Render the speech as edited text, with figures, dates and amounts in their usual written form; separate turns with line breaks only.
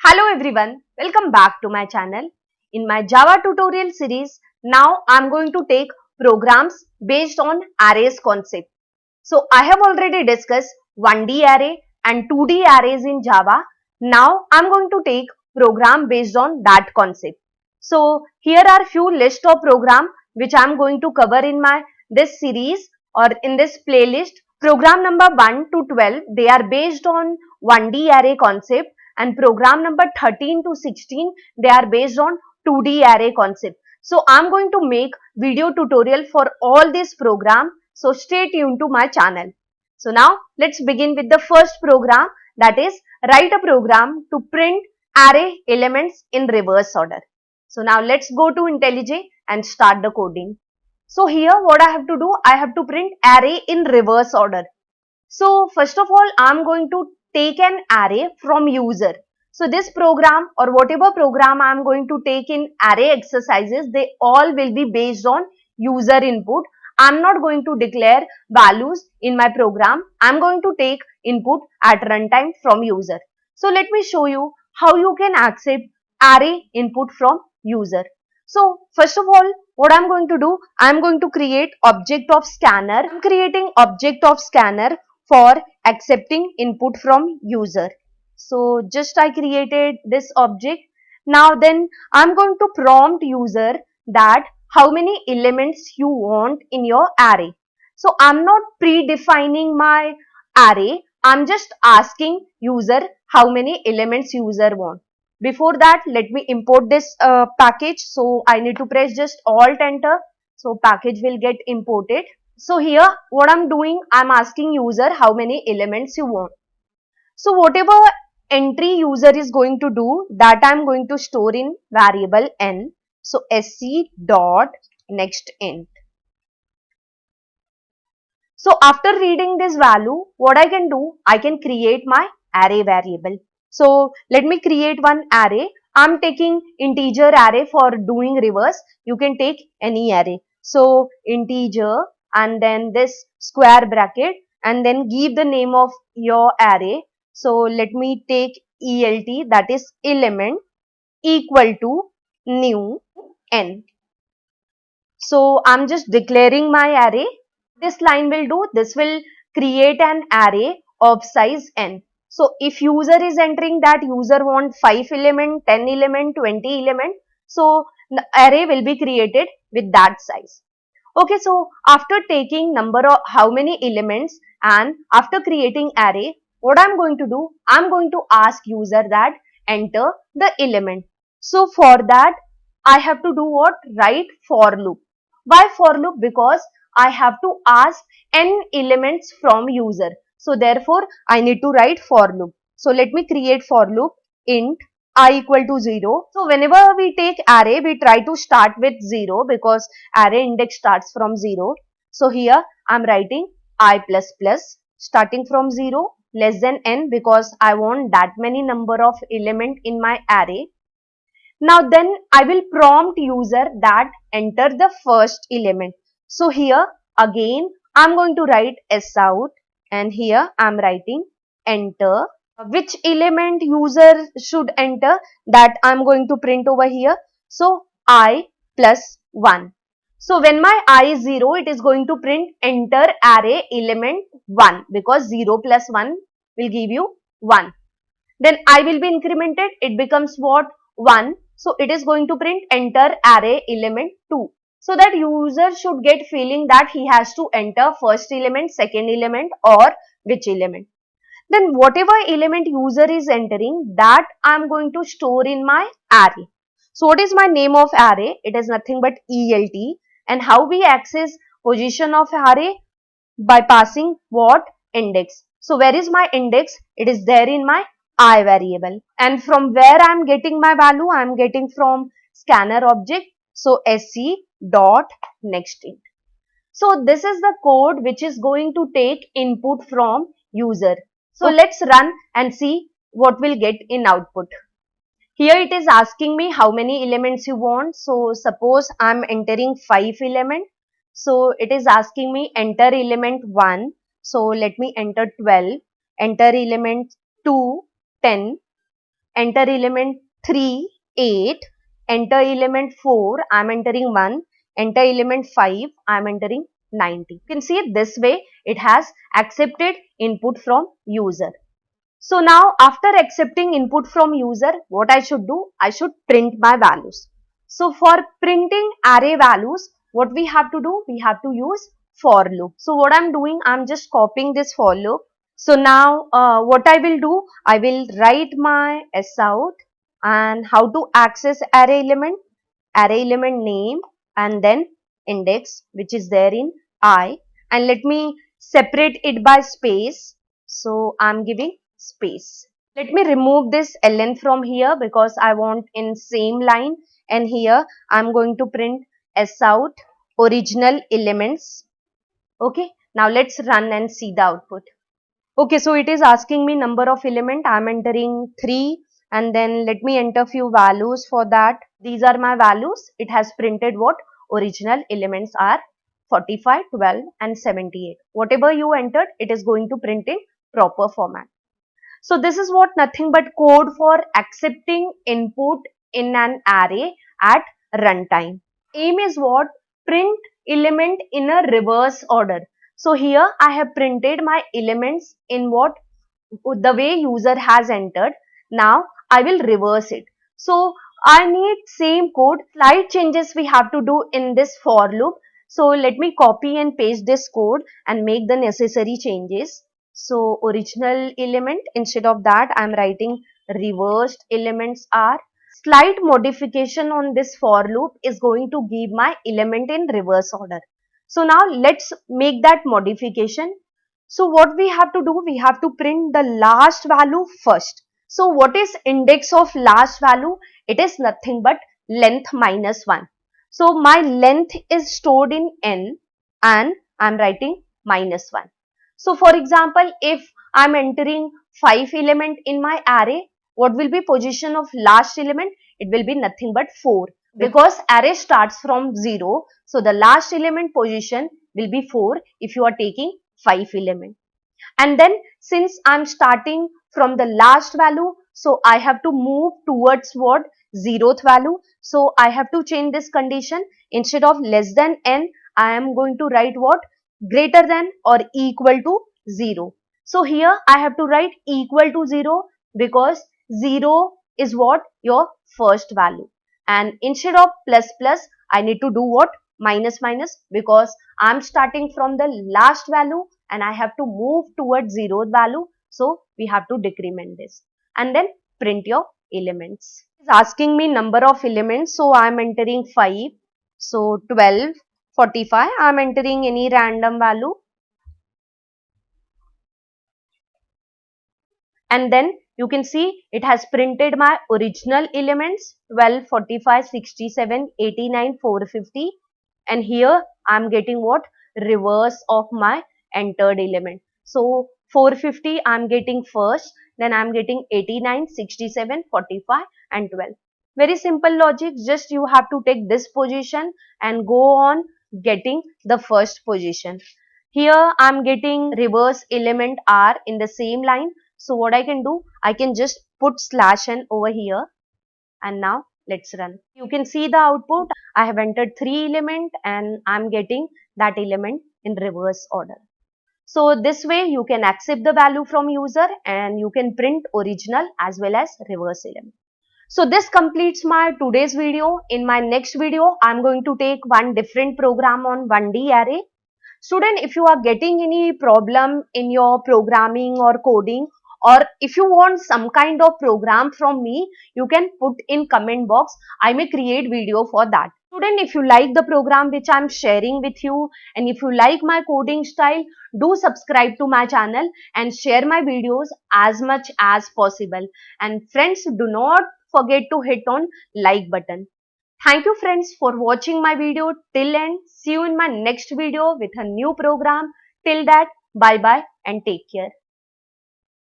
Hello everyone, welcome back to my channel. In my Java tutorial series, now I am going to take programs based on arrays concept. So I have already discussed 1D array and 2D arrays in Java. Now I am going to take program based on that concept. So here are few list of program which I am going to cover in my this series or in this playlist. Program number 1 to 12, they are based on 1D array concept, and program number 13 to 16, they are based on 2D array concept. So I'm going to make video tutorial for all these program. So stay tuned to my channel. So now let's begin with the first program, that is write a program to print array elements in reverse order. So now let's go to IntelliJ and start the coding. So here what I have to do, I have to print array in reverse order. So first of all, I'm going to take an array from user. So this program or whatever program I'm going to take in array exercises, they all will be based on user input. I'm not going to declare values in my program. I'm going to take input at runtime from user. So let me show you how you can accept array input from user. So first of all, what I'm going to do, I'm going to create object of scanner. I'm creating object of scanner for accepting input from user. So just I created this object. Now then I'm going to prompt user that how many elements you want in your array. So I'm not predefining my array. I'm just asking user how many elements user want. Before that, let me import this package. So I need to press just Alt Enter. So package will get imported. So here what I'm doing, I'm asking user how many elements you want. So whatever entry user is going to do, that I'm going to store in variable n. So sc dot next int. So after reading this value, what I can do, I can create my array variable. So let me create one array. I'm taking integer array for doing reverse. You can take any array. So integer and then this square bracket and then give the name of your array. So let me take ELT, that is element, equal to new n. So I'm just declaring my array. This line will do, this will create an array of size n. So if user is entering that user want 5 element, 10 element, 20 element, so the array will be created with that size. Okay, so after taking number of how many elements and after creating array, what I'm going to do, I'm going to ask user that enter the element. So for that, I have to do what? Write for loop. Why for loop? Because I have to ask n elements from user. So therefore, I need to write for loop. So let me create for loop int I equal to 0. So whenever we take array, we try to start with 0 because array index starts from 0. So here I am writing I plus plus starting from 0 less than n because I want that many number of element in my array. Now then I will prompt user that enter the first element. So here again I am going to write s out and here I am writing enter. Which element user should enter, that I am going to print over here. So I plus 1. So when my I is 0, it is going to print enter array element 1 because 0 plus 1 will give you 1. Then I will be incremented, it becomes what? 1. So it is going to print enter array element 2. So that user should get feeling that he has to enter first element, second element or which element. Then whatever element user is entering, that I am going to store in my array. So what is my name of array? It is nothing but ELT. And how we access position of array? By passing what? Index. So where is my index? It is there in my I variable. And from where I am getting my value? I am getting from scanner object. So sc dot next int. So this is the code which is going to take input from user. So let's run and see what we'll get in output. Here it is asking me how many elements you want. So suppose I'm entering 5 element. So it is asking me enter element 1. So let me enter 12. Enter element 2, 10. enter element 3, 8, enter element 4, I am entering 1, enter element 5, I am entering 90. You can see it this way, it has accepted input from user. So now after accepting input from user, what I should do? I should print my values. So for printing array values, what we have to do? We have to use for loop. So what I'm doing, I'm just copying this for loop. So now what I will do? I will write my S out and how to access array element name and then index which is there in I, and let me separate it by space. So I'm giving space. Let me remove this ln from here because I want in same line, and here I'm going to print S out original elements. Okay, now let's run and see the output. Okay, so it is asking me number of element. I'm entering 3 and then let me enter few values for that. These are my values. It has printed what original elements are 45, 12 and 78. Whatever you entered, it is going to print in proper format. So this is what nothing but code for accepting input in an array at runtime. Aim is what? Print element in a reverse order. So here I have printed my elements in what? The way user has entered. Now I will reverse it. So I need same code. Slight changes we have to do in this for loop. So let me copy and paste this code and make the necessary changes. So original element, instead of that I am writing reversed elements are. Slight modification on this for loop is going to give my element in reverse order. So now let's make that modification. So what we have to do, we have to print the last value first. So what is index of last value? It is nothing but length minus 1. So my length is stored in n and I am writing minus 1. So for example, if I am entering 5 element in my array, what will be position of last element? It will be nothing but 4. Because array starts from 0, so the last element position will be 4 if you are taking 5 element. And then since I'm starting from the last value, so I have to move towards what? 0th value. So I have to change this condition. Instead of less than n, I am going to write what? Greater than or equal to 0. So here I have to write equal to 0 because 0 is what? Your first value. And instead of plus plus, I need to do what? Minus minus, because I'm starting from the last value and I have to move towards 0th value. So we have to decrement this and then print your elements. It's asking me number of elements. So I'm entering 5. So 12, 45. I'm entering any random value. And then you can see it has printed my original elements 12, 45, 67, 89, 450. And here I am getting what? Reverse of my entered element. So 450 I am getting first, then I am getting 89, 67, 45 and 12. Very simple logic, just you have to take this position and go on getting the first position. Here I am getting reverse element R in the same line. So what I can do, I can just put slash n over here and now let's run. You can see the output. I have entered 3 element and I'm getting that element in reverse order. So this way you can accept the value from user and you can print original as well as reverse element. So this completes my today's video. In my next video, I'm going to take one different program on 1D array. Student, if you are getting any problem in your programming or coding, or if you want some kind of program from me, you can put in comment box. I may create video for that. Student, if you like the program which I'm sharing with you and if you like my coding style, do subscribe to my channel and share my videos as much as possible. And friends, do not forget to hit on like button. Thank you friends for watching my video till end. See you in my next video with a new program. Till that, bye bye and take care.